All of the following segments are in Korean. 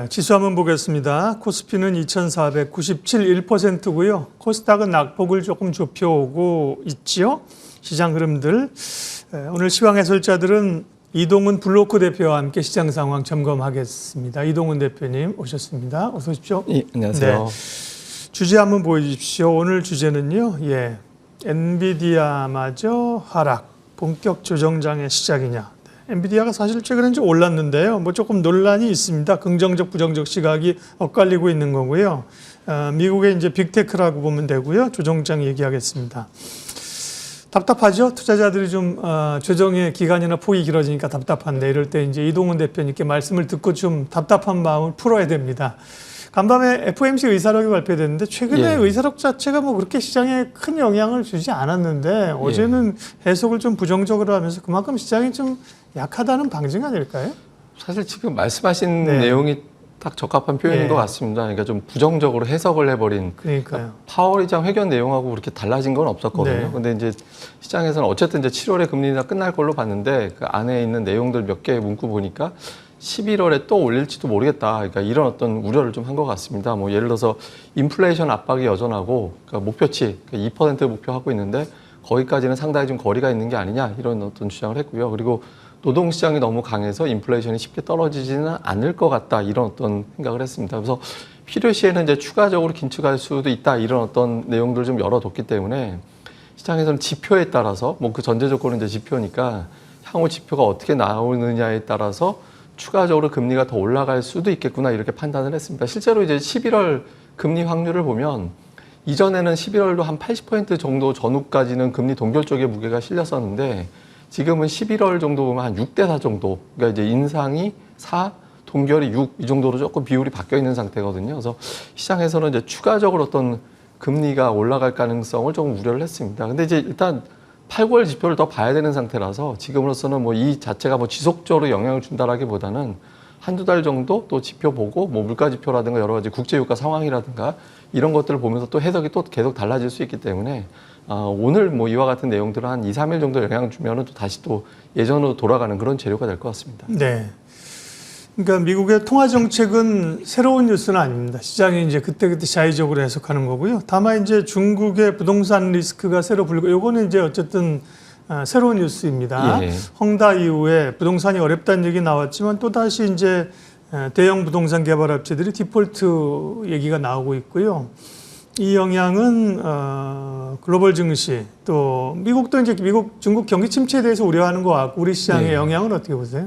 지수 한번 보겠습니다. 코스피는 2,497, 1%고요. 코스닥은 낙폭을 조금 좁혀오고 있지요. 시장 흐름들. 오늘 시황 해설자들은 이동훈 블로크 대표와 함께 시장 상황 점검하겠습니다. 이동훈 대표님 오셨습니다. 어서 오십시오. 예, 안녕하세요. 네. 주제 한번 보여주십시오. 오늘 주제는요. 엔비디아마저 하락, 본격 조정장의 시작이냐. 엔비디아가 사실 최근에 좀 올랐는데요. 조금 논란이 있습니다. 긍정적, 부정적 시각이 엇갈리고 있는 거고요. 미국의 이제 빅테크라고 보면 되고요. 조정장 얘기하겠습니다. 답답하죠? 투자자들이 좀 조정의 기간이나 폭이 길어지니까 답답한데 이럴 때 이제 이동훈 대표님께 말씀을 듣고 좀 답답한 마음을 풀어야 됩니다. 간밤에 FOMC 의사록이 발표됐는데 최근에 의사록 자체가 그렇게 시장에 큰 영향을 주지 않았는데 어제는 해석을 좀 부정적으로 하면서 그만큼 시장이 좀 약하다는 방증 아닐까요? 사실 지금 말씀하신 내용이 딱 적합한 표현인 것 같습니다. 그러니까 좀 부정적으로 해석을 해버린. 그러니까요. 파월 의장 회견 내용하고 그렇게 달라진 건 없었거든요. 근데 이제 시장에서는 어쨌든 이제 7월에 금리 인하 끝날 걸로 봤는데 그 안에 있는 내용들 몇 개 문구 보니까 11월에 또 올릴지도 모르겠다. 그러니까 이런 어떤 우려를 좀 한 것 같습니다. 예를 들어서 인플레이션 압박이 여전하고 그러니까 목표치 2% 목표하고 있는데 거기까지는 상당히 좀 거리가 있는 게 아니냐 이런 어떤 주장을 했고요. 그리고 노동시장이 너무 강해서 인플레이션이 쉽게 떨어지지는 않을 것 같다 이런 어떤 생각을 했습니다. 그래서 필요시에는 이제 추가적으로 긴축할 수도 있다 이런 어떤 내용들을 좀 열어뒀기 때문에 시장에서는 지표에 따라서 그 전제 조건은 이제 지표니까 향후 지표가 어떻게 나오느냐에 따라서 추가적으로 금리가 더 올라갈 수도 있겠구나 이렇게 판단을 했습니다. 실제로 이제 11월 금리 확률을 보면 이전에는 11월도 한 80% 정도 전후까지는 금리 동결 쪽에 무게가 실렸었는데 지금은 11월 정도 보면 한 6대4 정도, 그러니까 이제 인상이 4, 동결이 6 이 정도로 조금 비율이 바뀌어 있는 상태거든요. 그래서 시장에서는 이제 추가적으로 어떤 금리가 올라갈 가능성을 조금 우려를 했습니다. 근데 이제 일단 8, 9월 지표를 더 봐야 되는 상태라서 지금으로서는 이 자체가 지속적으로 영향을 준다라기보다는 한두 달 정도 또 지표 보고 물가 지표라든가 여러 가지 국제유가 상황이라든가 이런 것들을 보면서 또 해석이 또 계속 달라질 수 있기 때문에 오늘 이와 같은 내용들은 한 2, 3일 정도 영향을 주면은 또 다시 또 예전으로 돌아가는 그런 재료가 될 것 같습니다. 네. 그러니까 미국의 통화 정책은 새로운 뉴스는 아닙니다. 시장이 이제 그때그때 자의적으로 해석하는 거고요. 다만 이제 중국의 부동산 리스크가 새로 불고 요거는 이제 어쨌든 새로운 뉴스입니다. 헝다 이후에 부동산이 어렵다는 얘기 나왔지만 또 다시 이제 대형 부동산 개발 업체들이 디폴트 얘기가 나오고 있고요. 이 영향은 글로벌 증시 또 미국도 이제 중국 경기 침체에 대해서 우려하는 것 같고 우리 시장의 영향은 어떻게 보세요?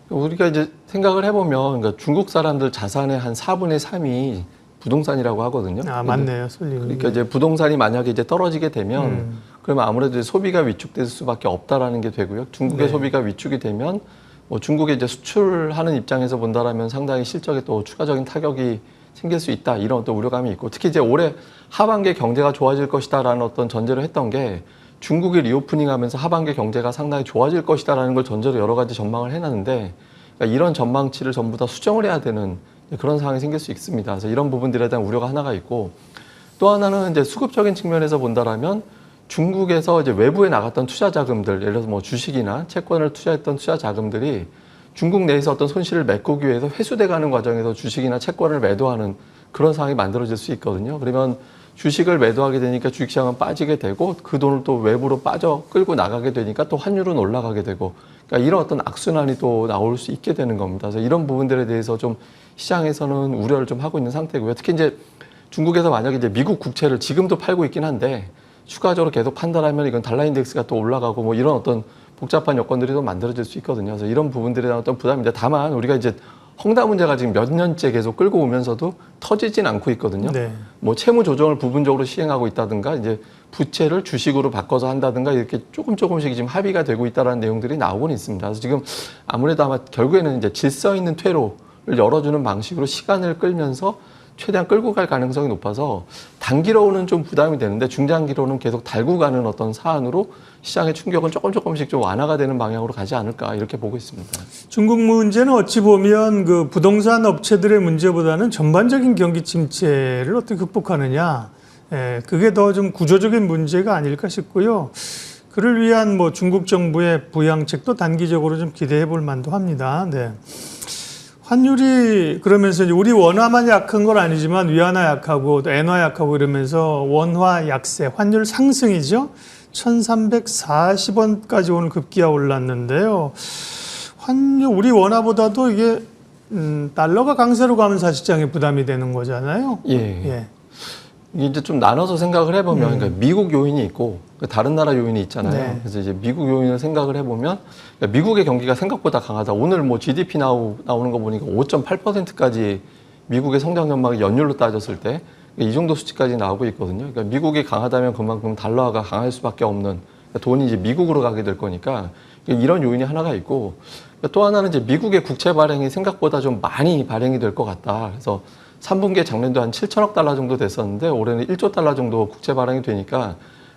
우리가 이제 생각을 해보면 그러니까 중국 사람들 자산의 한 4분의 3이 부동산이라고 하거든요. 맞네요. 솔직히. 그러니까 이제 부동산이 만약에 이제 떨어지게 되면 그러면 아무래도 이제 소비가 위축될 수밖에 없다라는 게 되고요. 중국의 소비가 위축이 되면 중국에 이제 수출하는 입장에서 본다라면 상당히 실적에 또 추가적인 타격이 생길 수 있다 이런 어떤 우려감이 있고 특히 이제 올해 하반기에 경제가 좋아질 것이다라는 어떤 전제를 했던 게 중국이 리오프닝하면서 하반기 경제가 상당히 좋아질 것이다라는 걸 전제로 여러 가지 전망을 해놨는데 그러니까 이런 전망치를 전부 다 수정을 해야 되는 그런 상황이 생길 수 있습니다. 그래서 이런 부분들에 대한 우려가 하나가 있고 또 하나는 이제 수급적인 측면에서 본다라면 중국에서 이제 외부에 나갔던 투자 자금들 예를 들어서 주식이나 채권을 투자했던 투자 자금들이 중국 내에서 어떤 손실을 메꾸기 위해서 회수돼가는 과정에서 주식이나 채권을 매도하는 그런 상황이 만들어질 수 있거든요. 그러면 주식을 매도하게 되니까 주식시장은 빠지게 되고 그 돈을 또 외부로 끌고 나가게 되니까 또 환율은 올라가게 되고 그러니까 이런 어떤 악순환이 또 나올 수 있게 되는 겁니다. 그래서 이런 부분들에 대해서 좀 시장에서는 우려를 좀 하고 있는 상태고요. 특히 이제 중국에서 만약에 이제 미국 국채를 지금도 팔고 있긴 한데 추가적으로 계속 판단하면 이건 달러 인덱스가 또 올라가고 이런 어떤 복잡한 여건들이 또 만들어질 수 있거든요. 그래서 이런 부분들에 대한 어떤 부담인데 다만 우리가 이제 헝다 문제가 지금 몇 년째 계속 끌고 오면서도 터지진 않고 있거든요. 채무 조정을 부분적으로 시행하고 있다든가 이제 부채를 주식으로 바꿔서 한다든가 이렇게 조금씩 지금 합의가 되고 있다라는 내용들이 나오고는 있습니다. 그래서 지금 아무래도 아마 결국에는 이제 질서 있는 퇴로를 열어주는 방식으로 시간을 끌면서 최대한 끌고 갈 가능성이 높아서 단기로는 좀 부담이 되는데 중장기로는 계속 달고 가는 어떤 사안으로 시장의 충격은 조금씩 좀 완화가 되는 방향으로 가지 않을까 이렇게 보고 있습니다. 중국 문제는 어찌 보면 그 부동산 업체들의 문제보다는 전반적인 경기 침체를 어떻게 극복하느냐 그게 더 좀 구조적인 문제가 아닐까 싶고요. 그를 위한 중국 정부의 부양책도 단기적으로 좀 기대해 볼 만도 합니다. 환율이 그러면서 이제 우리 원화만 약한 건 아니지만 위안화 약하고 또 엔화 약하고 이러면서 원화 약세, 환율 상승이죠. 1,340원까지 오늘 급기야 올랐는데요. 환율 우리 원화보다도 이게 달러가 강세로 가면 사실상의 부담이 되는 거잖아요. 예. 이게 이제 좀 나눠서 생각을 해보면, 그러니까 미국 요인이 있고 다른 나라 요인이 있잖아요. 네. 그래서 이제 미국 요인을 생각을 해보면, 그러니까 미국의 경기가 생각보다 강하다. 오늘 뭐 GDP 나오는 거 보니까 5.8%까지 미국의 성장 전망이 연율로 따졌을 때 이 정도 수치까지 나오고 있거든요. 그러니까 미국이 강하다면 그만큼 달러가 강할 수밖에 없는, 그러니까 돈이 이제 미국으로 가게 될 거니까 이런 요인이 하나가 있고, 또 하나는 이제 미국의 국채 발행이 생각보다 좀 많이 발행이 될 것 같다. 그래서 3분기에 작년도 한 7천억 달러 정도 됐었는데 올해는 1조 달러 정도 국채 발행이 되니까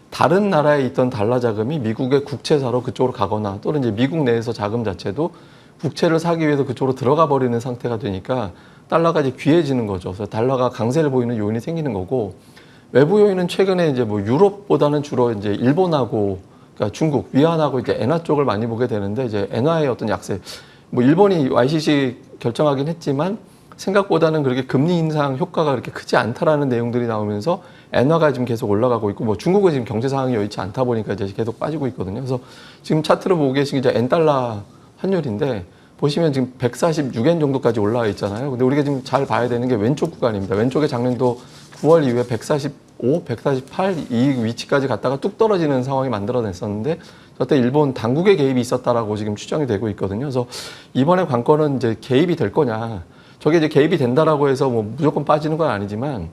다른 나라에 있던 달러 자금이 미국의 국채사로 그쪽으로 가거나 또는 이제 미국 내에서 자금 자체도 국채를 사기 위해서 그쪽으로 들어가 버리는 상태가 되니까 달러가 이제 귀해지는 거죠. 그래서 달러가 강세를 보이는 요인이 생기는 거고, 외부 요인은 최근에 이제 뭐 유럽보다는 주로 이제 일본하고 그러니까 중국, 위안하고 이제 엔화 쪽을 많이 보게 되는데, 이제 엔화의 어떤 약세, 뭐 일본이 YCC 결정하긴 했지만 생각보다는 그렇게 금리 인상 효과가 그렇게 크지 않다라는 내용들이 나오면서 엔화가 지금 계속 올라가고 있고, 뭐 중국은 지금 경제 상황이 여의치 않다 보니까 이제 계속 빠지고 있거든요. 그래서 지금 차트로 보고 계신 게 이제 엔달러 환율인데, 보시면 지금 146엔 정도까지 올라와 있잖아요. 근데 우리가 지금 잘 봐야 되는 게 왼쪽 구간입니다. 왼쪽에 작년도 9월 이후에 145, 148 이 위치까지 갔다가 뚝 떨어지는 상황이 만들어냈었는데, 저때 일본 당국의 개입이 있었다라고 지금 추정이 되고 있거든요. 그래서 이번에 관건은 이제 개입이 될 거냐. 저게 이제 개입이 된다라고 해서 뭐 무조건 빠지는 건 아니지만,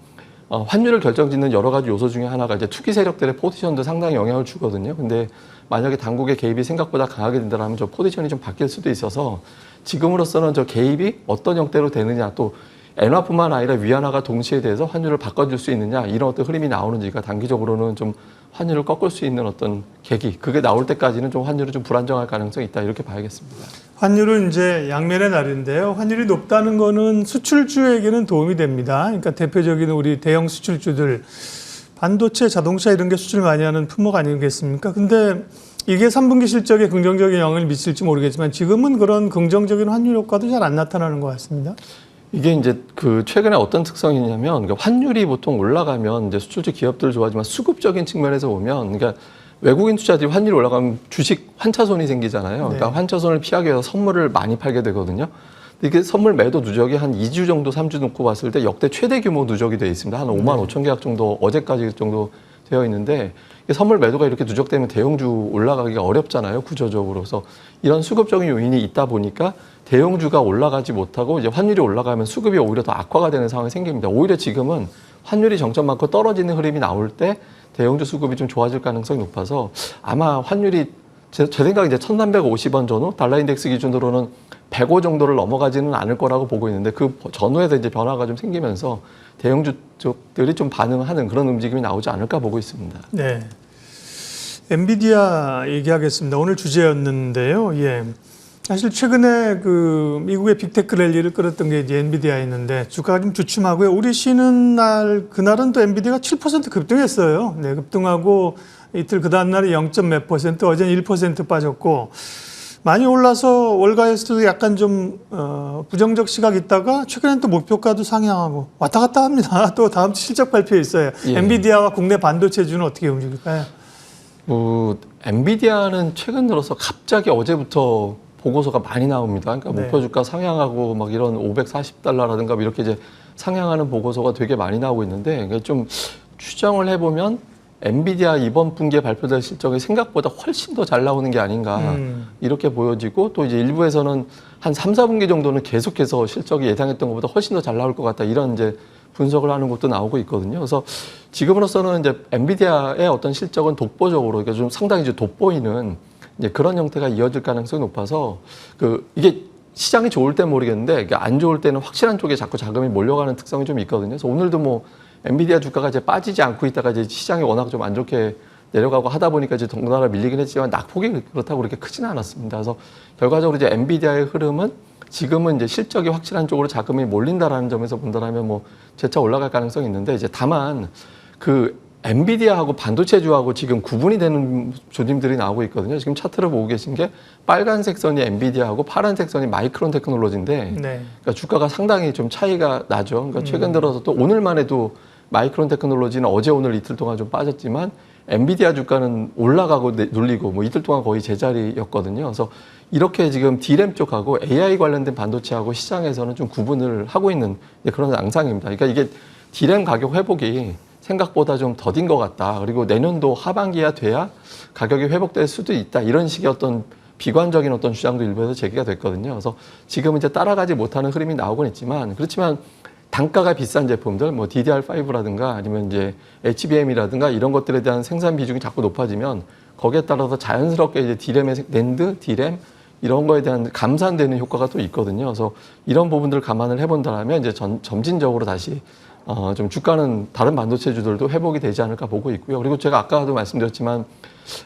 환율을 결정짓는 여러 가지 요소 중에 하나가 이제 투기 세력들의 포지션도 상당히 영향을 주거든요. 근데 만약에 당국의 개입이 생각보다 강하게 된다면 저 포지션이 좀 바뀔 수도 있어서, 지금으로서는 저 개입이 어떤 형태로 되느냐, 또 엔화뿐만 아니라 위안화가 동시에 대해서 환율을 바꿔줄 수 있느냐, 이런 어떤 흐름이 나오는지가 단기적으로는 좀 환율을 꺾을 수 있는 어떤 계기, 그게 나올 때까지는 좀 환율이 좀 불안정할 가능성이 있다, 이렇게 봐야겠습니다. 환율은 이제 양면의 날인데요. 환율이 높다는 거는 수출주에게는 도움이 됩니다. 그러니까 대표적인 우리 대형 수출주들, 반도체, 자동차 이런 게 수출 많이 하는 품목 아니겠습니까? 근데 이게 3분기 실적에 긍정적인 영향을 미칠지 모르겠지만 지금은 그런 긍정적인 환율 효과도 잘 안 나타나는 것 같습니다. 이게 이제 그 최근에 어떤 특성이 있냐면, 그러니까 환율이 보통 올라가면 이제 수출주 기업들 좋아하지만 수급적인 측면에서 보면, 그러니까 외국인 투자들이 환율이 올라가면 주식 환차손이 생기잖아요. 그러니까 네. 환차손을 피하기 위해서 선물을 많이 팔게 되거든요. 이게 선물 매도 누적이 한 2주 정도, 3주 놓고 봤을 때 역대 최대 규모 누적이 되어 있습니다. 한 5만 5천 계약 정도, 어제까지 정도 되어 있는데, 선물 매도가 이렇게 누적되면 대형주 올라가기가 어렵잖아요, 구조적으로. 그래서 이런 수급적인 요인이 있다 보니까 대형주가 올라가지 못하고 이제 환율이 올라가면 수급이 오히려 더 악화가 되는 상황이 생깁니다. 오히려 지금은 환율이 정점 맞고 떨어지는 흐름이 나올 때 대형주 수급이 좀 좋아질 가능성이 높아서, 아마 환율이 제 생각에 이제 1,350원 전후, 달러 인덱스 기준으로는 105 정도를 넘어가지는 않을 거라고 보고 있는데, 그 전후에서 이제 변화가 좀 생기면서 대형주 쪽들이 좀 반응하는 그런 움직임이 나오지 않을까 보고 있습니다. 네. 엔비디아 얘기하겠습니다. 오늘 주제였는데요. 예. 사실 최근에 그 미국의 빅테크 랠리를 끌었던 게 이제 엔비디아였는데 주가가 좀 주춤하고요. 우리 쉬는 날 그날은 또 엔비디아가 7% 급등했어요. 네, 급등하고 이틀 그 다음 날에 0. 몇 %, 어제는 1% 빠졌고, 많이 올라서 월가에서도 약간 좀 부정적 시각이 있다가 최근엔 또 목표가도 상향하고 왔다 갔다 합니다. 또 다음 주 실적 발표 있어요. 예. 엔비디아와 국내 반도체주는 어떻게 움직일까요? 엔비디아는 최근 들어서 갑자기 어제부터 보고서가 많이 나옵니다. 그러니까 네. 목표 주가 상향하고 막 이런 540달러라든가 이렇게 이제 상향하는 보고서가 되게 많이 나오고 있는데, 좀 추정을 해보면 엔비디아 이번 분기에 발표될 실적이 생각보다 훨씬 더 잘 나오는 게 아닌가 이렇게 보여지고, 또 이제 일부에서는 한 3, 4분기 정도는 계속해서 실적이 예상했던 것보다 훨씬 더 잘 나올 것 같다, 이런 이제 분석을 하는 것도 나오고 있거든요. 그래서 지금으로서는 이제 엔비디아의 어떤 실적은 독보적으로, 그러니까 좀 상당히 이제 돋보이는 이제 그런 형태가 이어질 가능성이 높아서, 이게 시장이 좋을 때 모르겠는데 이게 안 좋을 때는 확실한 쪽에 자꾸 자금이 몰려가는 특성이 좀 있거든요. 그래서 오늘도 뭐 엔비디아 주가가 이제 빠지지 않고 있다가 이제 시장이 워낙 좀 안 좋게 내려가고 하다 보니까 이제 덩달아 밀리긴 했지만 낙폭이 그렇다고 그렇게 크지는 않았습니다. 그래서 결과적으로 이제 엔비디아의 흐름은 지금은 이제 실적이 확실한 쪽으로 자금이 몰린다라는 점에서 본다면 뭐 재차 올라갈 가능성이 있는데, 이제 다만 그 엔비디아하고 반도체주하고 지금 구분이 되는 조짐들이 나오고 있거든요. 지금 차트를 보고 계신 게 빨간색 선이 엔비디아하고 파란색 선이 마이크론 테크놀로지인데 네. 그러니까 주가가 상당히 좀 차이가 나죠. 그러니까 최근 들어서 또 오늘만 해도 마이크론 테크놀로지는 어제 오늘 이틀 동안 좀 빠졌지만 엔비디아 주가는 올라가고 눌리고 뭐 이틀 동안 거의 제자리였거든요. 그래서 이렇게 지금 D램 쪽하고 AI 관련된 반도체하고 시장에서는 좀 구분을 하고 있는 그런 양상입니다. 그러니까 이게 D램 가격 회복이 생각보다 좀 더딘 것 같다. 그리고 내년도 하반기야 돼야 가격이 회복될 수도 있다. 이런 식의 어떤 비관적인 어떤 주장도 일부에서 제기가 됐거든요. 그래서 지금 이제 따라가지 못하는 흐름이 나오곤 있지만 그렇지만 단가가 비싼 제품들, 뭐 DDR5라든가 아니면 이제 HBM이라든가 이런 것들에 대한 생산 비중이 자꾸 높아지면 거기에 따라서 자연스럽게 이제 D램의 낸드, D램 이런 거에 대한 감산되는 효과가 또 있거든요. 그래서 이런 부분들을 감안을 해본다면 이제 점진적으로 다시 좀 주가는 다른 반도체주들도 회복이 되지 않을까 보고 있고요. 그리고 제가 아까도 말씀드렸지만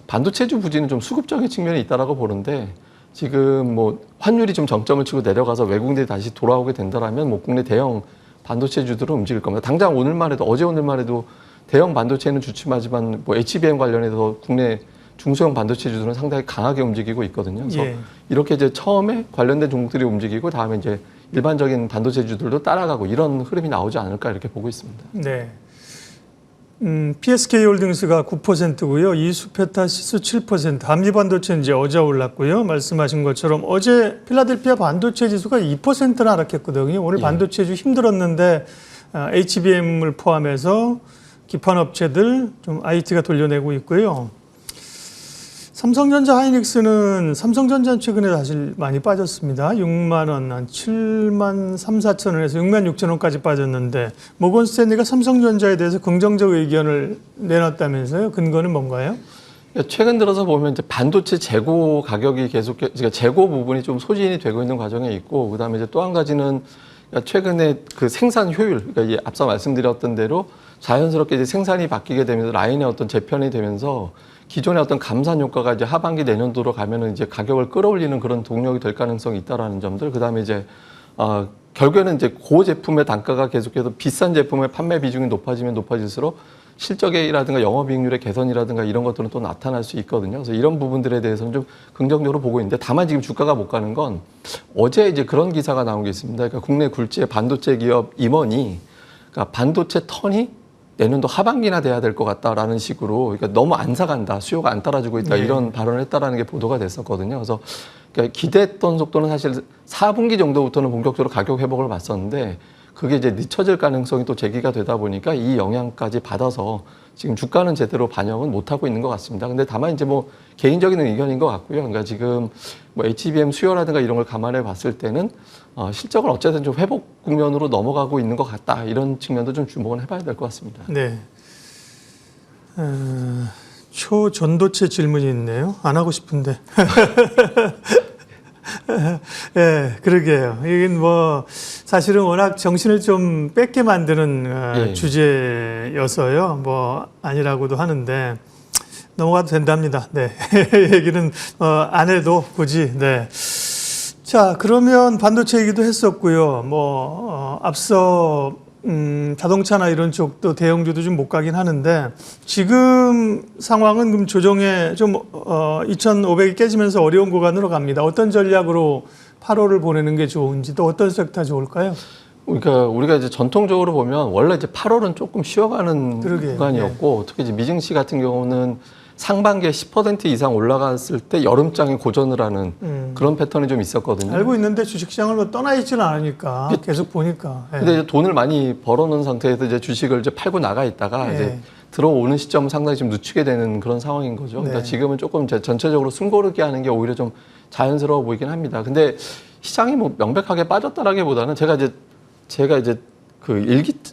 반도체주 부진은 좀 수급적인 측면이 있다라고 보는데 지금 뭐 환율이 좀 정점을 치고 내려가서 외국인들이 다시 돌아오게 된다라면 뭐 국내 대형 반도체주들은 움직일 겁니다. 당장 오늘만 해도 어제 오늘만 해도 대형 반도체는 주춤하지만 뭐 HBM 관련해서 국내 중소형 반도체주들은 상당히 강하게 움직이고 있거든요. 그래서 예. 이렇게 이제 처음에 관련된 종목들이 움직이고 다음에 이제 일반적인 반도체주들도 따라가고 이런 흐름이 나오지 않을까 이렇게 보고 있습니다. 네. PSK홀딩스가 9%고요. 이수페타시스 7%. 한미반도체는 이제 어제 올랐고요. 말씀하신 것처럼 어제 필라델피아 반도체 지수가 2%나 하락했거든요. 오늘 예. 반도체주 힘들었는데 HBM을 포함해서 기판 업체들 좀 IT가 돌려내고 있고요. 삼성전자 하이닉스는 삼성전자는 최근에 사실 많이 빠졌습니다. 6만 원, 한 7만 3, 4천 원에서 6만 6천 원까지 빠졌는데 모건스탠리가 삼성전자에 대해서 긍정적 의견을 내놨다면서요. 근거는 뭔가요? 최근 들어서 보면 이제 반도체 재고 가격이 계속 그러니까 재고 부분이 좀 소진이 되고 있는 과정에 있고 그다음에 이제 또 한 가지는 최근에 그 생산 효율 그러니까 이제 앞서 말씀드렸던 대로 자연스럽게 이제 생산이 바뀌게 되면서 라인의 어떤 재편이 되면서 기존의 어떤 감산 효과가 이제 하반기 내년도로 가면은 이제 가격을 끌어올리는 그런 동력이 될 가능성이 있다라는 점들. 그다음에 이제 결국에는 이제 고 제품의 단가가 계속해서 비싼 제품의 판매 비중이 높아지면 높아질수록 실적이라든가 영업이익률의 개선이라든가 이런 것들은 또 나타날 수 있거든요. 그래서 이런 부분들에 대해서는 좀 긍정적으로 보고 있는데 다만 지금 주가가 못 가는 건 어제 이제 그런 기사가 나온 게 있습니다. 그러니까 국내 굴지의 반도체 기업 임원이 그러니까 반도체 턴이 내년도 하반기나 돼야 될 것 같다라는 식으로 그러니까 너무 안 사간다, 수요가 안 따라주고 있다 이런 발언을 했다라는 게 보도가 됐었거든요. 그래서 그러니까 기대했던 속도는 사실 4분기 정도부터는 본격적으로 가격 회복을 봤었는데 그게 이제 늦춰질 가능성이 또 제기가 되다 보니까 이 영향까지 받아서 지금 주가는 제대로 반영은 못 하고 있는 것 같습니다. 근데 다만 이제 뭐 개인적인 의견인 것 같고요. 그러니까 지금 뭐 HBM 수요라든가 이런 걸 감안해 봤을 때는 실적은 어쨌든 좀 회복 국면으로 넘어가고 있는 것 같다. 이런 측면도 좀 주목을 해봐야 될 것 같습니다. 네. 초전도체 질문이 있네요. 안 하고 싶은데. 예, 그러게요. 이건 뭐 사실은 워낙 정신을 좀 뺏게 만드는 주제여서요. 뭐 아니라고도 하는데 넘어가도 된답니다. 네, 얘기는 안 해도 굳이. 네. 자, 그러면 반도체 얘기도 했었고요. 뭐 앞서 자동차나 이런 쪽도 대형주도 좀 못 가긴 하는데 지금 상황은 그럼 조정에 좀 2,500이 깨지면서 어려운 구간으로 갑니다. 어떤 전략으로 8월을 보내는 게 좋은지 또 어떤 섹터 좋을까요? 그러니까 우리가 이제 전통적으로 보면 원래 이제 8월은 조금 쉬어가는 구간이었고 특히 이제 미증시 같은 경우는 상반기에 10% 이상 올라갔을 때 여름장에 고전을 하는 그런 패턴이 좀 있었거든요. 알고 있는데 주식시장을 뭐 떠나 있지는 않으니까 계속 보니까. 근데 이제 돈을 많이 벌어놓은 상태에서 이제 주식을 이제 팔고 나가 있다가 이제 들어오는 시점은 상당히 좀 늦추게 되는 그런 상황인 거죠. 그러니까 지금은 조금 이제 전체적으로 숨고르게 하는 게 오히려 좀 자연스러워 보이긴 합니다. 근데 시장이 뭐 명백하게 빠졌다라기보다는 제가 이제 그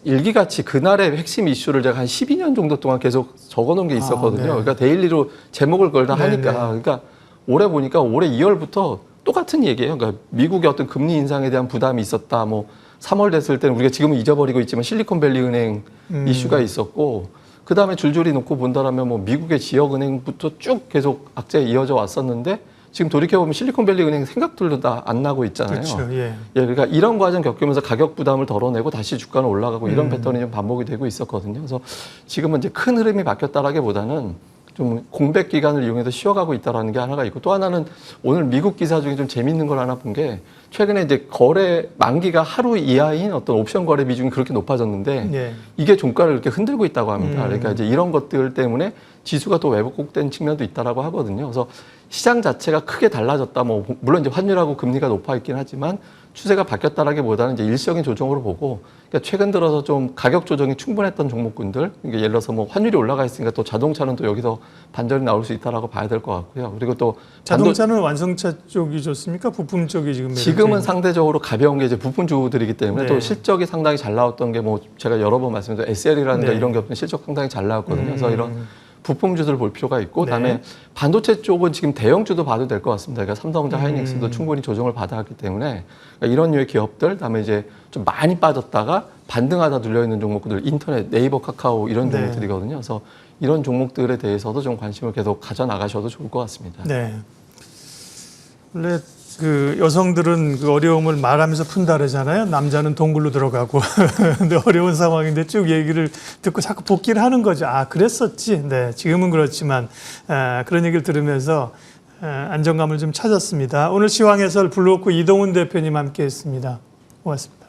일기같이 그날의 핵심 이슈를 제가 한 12년 정도 동안 계속 적어놓은 게 있었거든요. 그러니까 데일리로 제목을 걸다 하니까. 그러니까 올해 보니까 올해 2월부터 똑같은 얘기예요. 그러니까 미국의 어떤 금리 인상에 대한 부담이 있었다. 뭐 3월 됐을 때는 우리가 지금은 잊어버리고 있지만 실리콘밸리 은행 이슈가 있었고 그다음에 줄줄이 놓고 본다라면 뭐 미국의 지역은행부터 쭉 계속 악재에 이어져 왔었는데 지금 돌이켜보면 실리콘밸리 은행 생각들도 다 안 나고 있잖아요. 그렇죠. 예. 그러니까 이런 과정 겪으면서 가격 부담을 덜어내고 다시 주가는 올라가고 이런 패턴이 좀 반복이 되고 있었거든요. 그래서 지금은 이제 큰 흐름이 바뀌었다라기보다는 좀 공백 기간을 이용해서 쉬어가고 있다라는 게 하나가 있고, 또 하나는 오늘 미국 기사 중에 좀 재밌는 걸 하나 본 게, 최근에 이제 거래 만기가 하루 이하인 어떤 옵션 거래 비중이 그렇게 높아졌는데 예. 이게 종가를 이렇게 흔들고 있다고 합니다. 그러니까 이제 이런 것들 때문에 지수가 또 왜곡된 측면도 있다라고 하거든요. 그래서 시장 자체가 크게 달라졌다. 뭐 물론 이제 환율하고 금리가 높아 있긴 하지만 추세가 바뀌었다라기보다는 이제 일시적인 조정으로 보고, 그러니까 최근 들어서 좀 가격 조정이 충분했던 종목군들, 그러니까 예를 들어서 뭐 환율이 올라가 있으니까 또 자동차는 또 여기서 반전이 나올 수 있다라고 봐야 될 것 같고요. 그리고 또 자동차는 완성차 쪽이 좋습니까? 부품 쪽이 지금 지금은 상대적으로 가벼운 게 이제 부품 주들이기 때문에 네. 또 실적이 상당히 잘 나왔던 게 뭐 제가 여러 번 말씀드린 SL이라든가 네. 이런 기업들은 실적 상당히 잘 나왔거든요. 그래서 이런 부품주들을 볼 필요가 있고, 네. 그다음에 반도체 쪽은 지금 대형주도 봐도 될 것 같습니다. 그러니까 삼성전자, 하이닉스도 충분히 조정을 받아왔기 때문에 그러니까 이런 류의 기업들, 그다음에 이제 좀 많이 빠졌다가 반등하다 눌려 있는 종목들, 인터넷, 네이버, 카카오 이런 네. 종목들이거든요. 그래서 이런 종목들에 대해서도 좀 관심을 계속 가져 나가셔도 좋을 것 같습니다. 네. 원래 그 여성들은 그 어려움을 말하면서 푼다 그러잖아요. 남자는 동굴로 들어가고. 근데 어려운 상황인데 쭉 얘기를 듣고 자꾸 복귀를 하는 거죠. 아, 그랬었지. 네. 지금은 그렇지만 그런 얘기를 들으면서 안정감을 좀 찾았습니다. 오늘 시황해설 블루오크 이동훈 대표님 함께 했습니다. 고맙습니다.